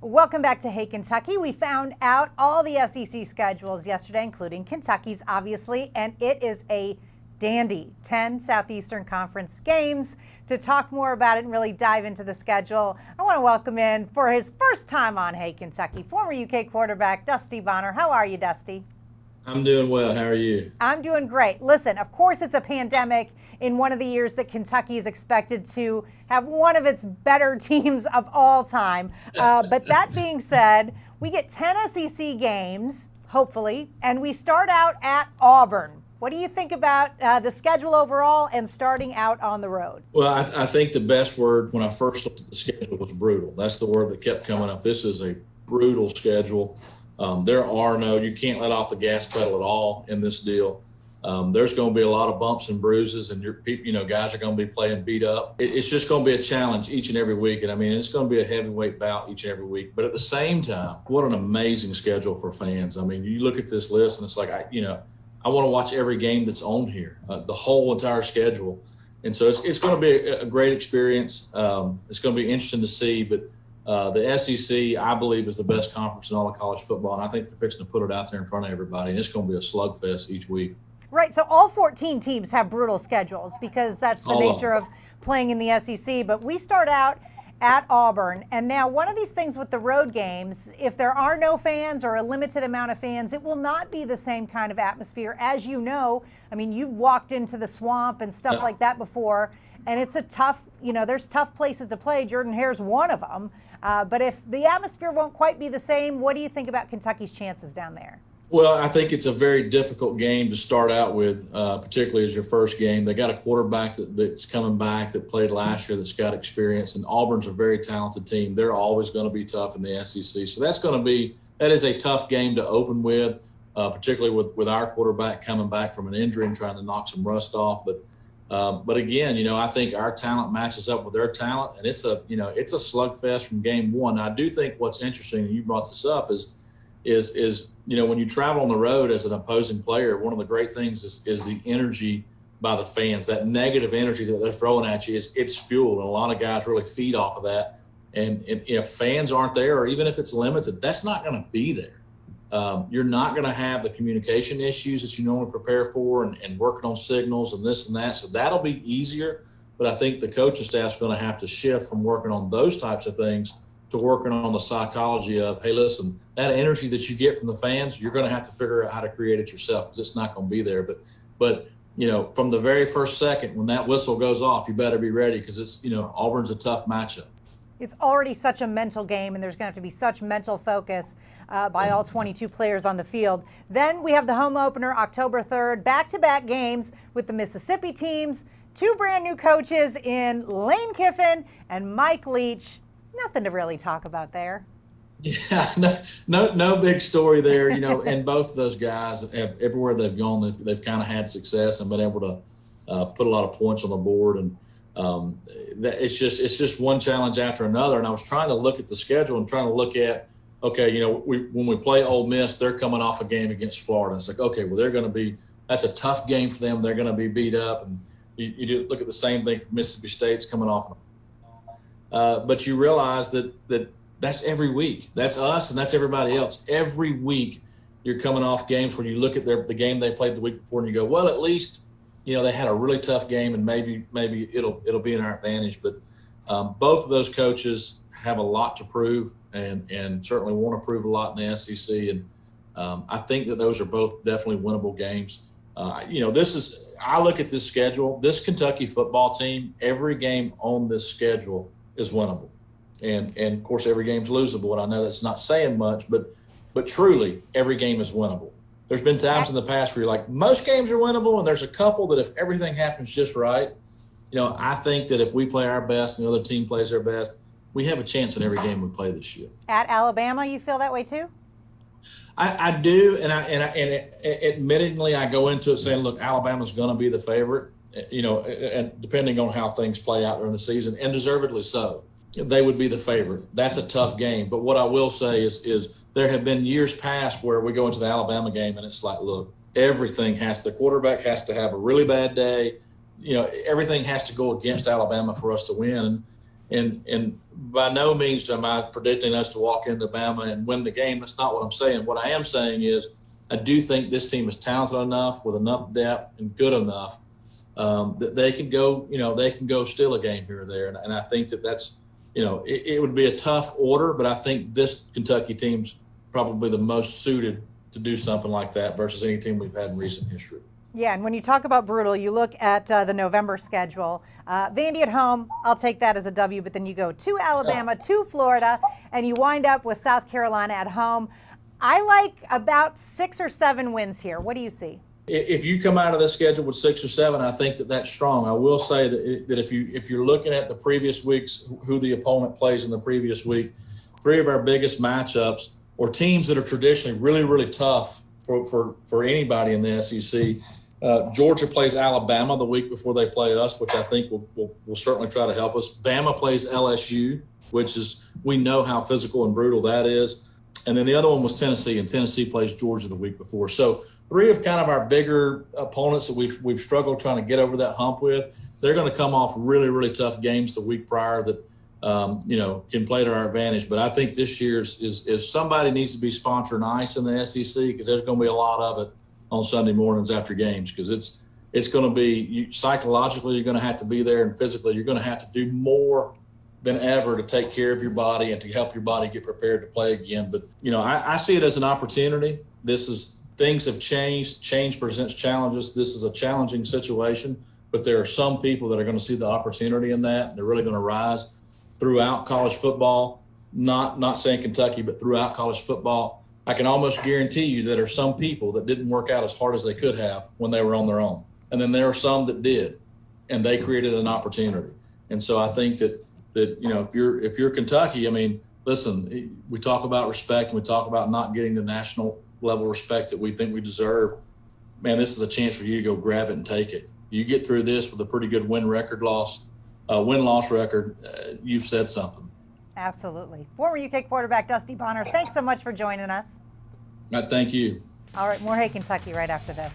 Welcome back to Hey Kentucky. We found out all the SEC schedules yesterday, including Kentucky's, obviously, and it is a dandy 10 Southeastern Conference games. To talk more about it and really dive into the schedule, I want to welcome in for his first time on Hey Kentucky, former UK quarterback Dusty Bonner. How are you, Dusty? I'm doing well. How are you? I'm doing great. Listen, of course, it's a pandemic in one of the years that Kentucky is expected to have one of its better teams of all time. But that being said, we get 10 SEC games, hopefully, and we start out at Auburn. What do you think about the schedule overall and starting out on the road? Well, I think the best word when I first looked at the schedule was brutal. That's the word that kept coming up. This is a brutal schedule. You can't let off the gas pedal at all in this deal. There's going to be a lot of bumps and bruises, and guys are going to be playing beat up. It's just going to be a challenge each and every week. And I mean, it's going to be a heavyweight bout each and every week. But at the same time, what an amazing schedule for fans. I mean, you look at this list and it's like, I want to watch every game that's on here, the whole entire schedule. And so it's going to be a great experience. It's going to be interesting to see, but the SEC, I believe, is the best conference in all of college football, and I think they're fixing to put it out there in front of everybody, and it's going to be a slugfest each week. Right, so all 14 teams have brutal schedules because that's the nature of playing in the SEC, but we start out at Auburn, and now one of these things with the road games, if there are no fans or a limited amount of fans, it will not be the same kind of atmosphere. As you know, I mean, you've walked into the swamp and stuff like that before, and it's a tough, there's tough places to play. Jordan-Hare's one of them. But if the atmosphere won't quite be the same, what do you think about Kentucky's chances down there? Well, I think it's a very difficult game to start out with, particularly as your first game. They got a quarterback that's coming back that played last year that's got experience, and Auburn's a very talented team. They're always going to be tough in the SEC. So that is a tough game to open with, particularly with our quarterback coming back from an injury and trying to knock some rust off. But again, I think our talent matches up with their talent, and it's a slugfest from game one. I do think what's interesting, and you brought this up, is when you travel on the road as an opposing player, one of the great things is the energy by the fans. That negative energy that they're throwing at you it's fuel, and a lot of guys really feed off of that. And if fans aren't there, or even if it's limited, that's not going to be there. You're not going to have the communication issues that you normally prepare for and working on signals and this and that. So that'll be easier. But I think the coaching staff's going to have to shift from working on those types of things to working on the psychology of, hey, listen, that energy that you get from the fans, you're going to have to figure out how to create it yourself because it's not going to be there. But from the very first second when that whistle goes off, you better be ready because it's, Auburn's a tough matchup. It's already such a mental game, and there's going to have to be such mental focus by all 22 players on the field. Then we have the home opener, October 3rd, back-to-back games with the Mississippi teams, two brand new coaches in Lane Kiffin and Mike Leach. Nothing to really talk about there. Yeah, no big story there. And both of those guys have everywhere they've gone, they've kind of had success and been able to put a lot of points on the board. And it's just one challenge after another. And I was trying to look at the schedule and trying to look at, okay, when we play Ole Miss, they're coming off a game against Florida. It's like, okay, well, that's a tough game for them. They're going to be beat up. And you do look at the same thing for Mississippi State's coming off. But you realize that's every week. That's us and that's everybody else. Every week you're coming off games where you look at the game they played the week before and you go, well, at least, they had a really tough game and maybe it'll be in our advantage. But both of those coaches have a lot to prove and certainly want to prove a lot in the SEC. And I think that those are both definitely winnable games. I look at this schedule, this Kentucky football team, every game on this schedule is winnable. And of course, every game's losable. And I know that's not saying much, but truly every game is winnable. There's been times in the past where you're like, most games are winnable, and there's a couple that if everything happens just right, I think that if we play our best and the other team plays their best, we have a chance in every game we play this year. At Alabama, you feel that way too? I do, and admittingly, I go into it saying, look, Alabama's going to be the favorite, and depending on how things play out during the season, and deservedly so. They would be the favorite. That's a tough game. But what I will say is there have been years past where we go into the Alabama game and it's like, look, the quarterback has to have a really bad day. Everything has to go against Alabama for us to win. And by no means am I predicting us to walk into Bama and win the game. That's not what I'm saying. What I am saying is I do think this team is talented enough, with enough depth and good enough that they can go, they can go steal a game here or there. And I think that's, it would be a tough order, but I think this Kentucky team's probably the most suited to do something like that versus any team we've had in recent history. Yeah, and when you talk about brutal, you look at the November schedule. Vandy at home, I'll take that as a W, but then you go to Alabama, to Florida, and you wind up with South Carolina at home. I like about 6 or 7 wins here. What do you see? If you come out of this schedule with 6 or 7, I think that's strong. I will say that if you're looking at the previous weeks, who the opponent plays in the previous week, 3 of our biggest matchups, or teams that are traditionally really, really tough for anybody in the SEC. Georgia plays Alabama the week before they play us, which I think will certainly try to help us. Bama plays LSU, which is, we know how physical and brutal that is. And then the other one was Tennessee, and Tennessee plays Georgia the week before. So 3 of kind of our bigger opponents that we've struggled trying to get over that hump with, they're going to come off really, really tough games the week prior that can play to our advantage. But I think this year is somebody needs to be sponsoring ice in the SEC, because there's going to be a lot of it on Sunday mornings after games, because it's going to be, psychologically you're going to have to be there, and physically you're going to have to do more than ever to take care of your body and to help your body get prepared to play again. But I see it as an opportunity. Things have changed. Change presents challenges. This is a challenging situation, but there are some people that are going to see the opportunity in that. They're really going to rise throughout college football. Not saying Kentucky, but throughout college football. I can almost guarantee you that there are some people that didn't work out as hard as they could have when they were on their own. And then there are some that did, and they created an opportunity. And so I think that if you're Kentucky, I mean, listen, we talk about respect, and we talk about not getting the national level respect that we think we deserve. Man, this is a chance for you to go grab it and take it. You get through this with a pretty good win-loss record, you've said something. Absolutely. Former UK quarterback Dusty Bonner, thanks so much for joining us. Thank you. All right, more Hey Kentucky right after this.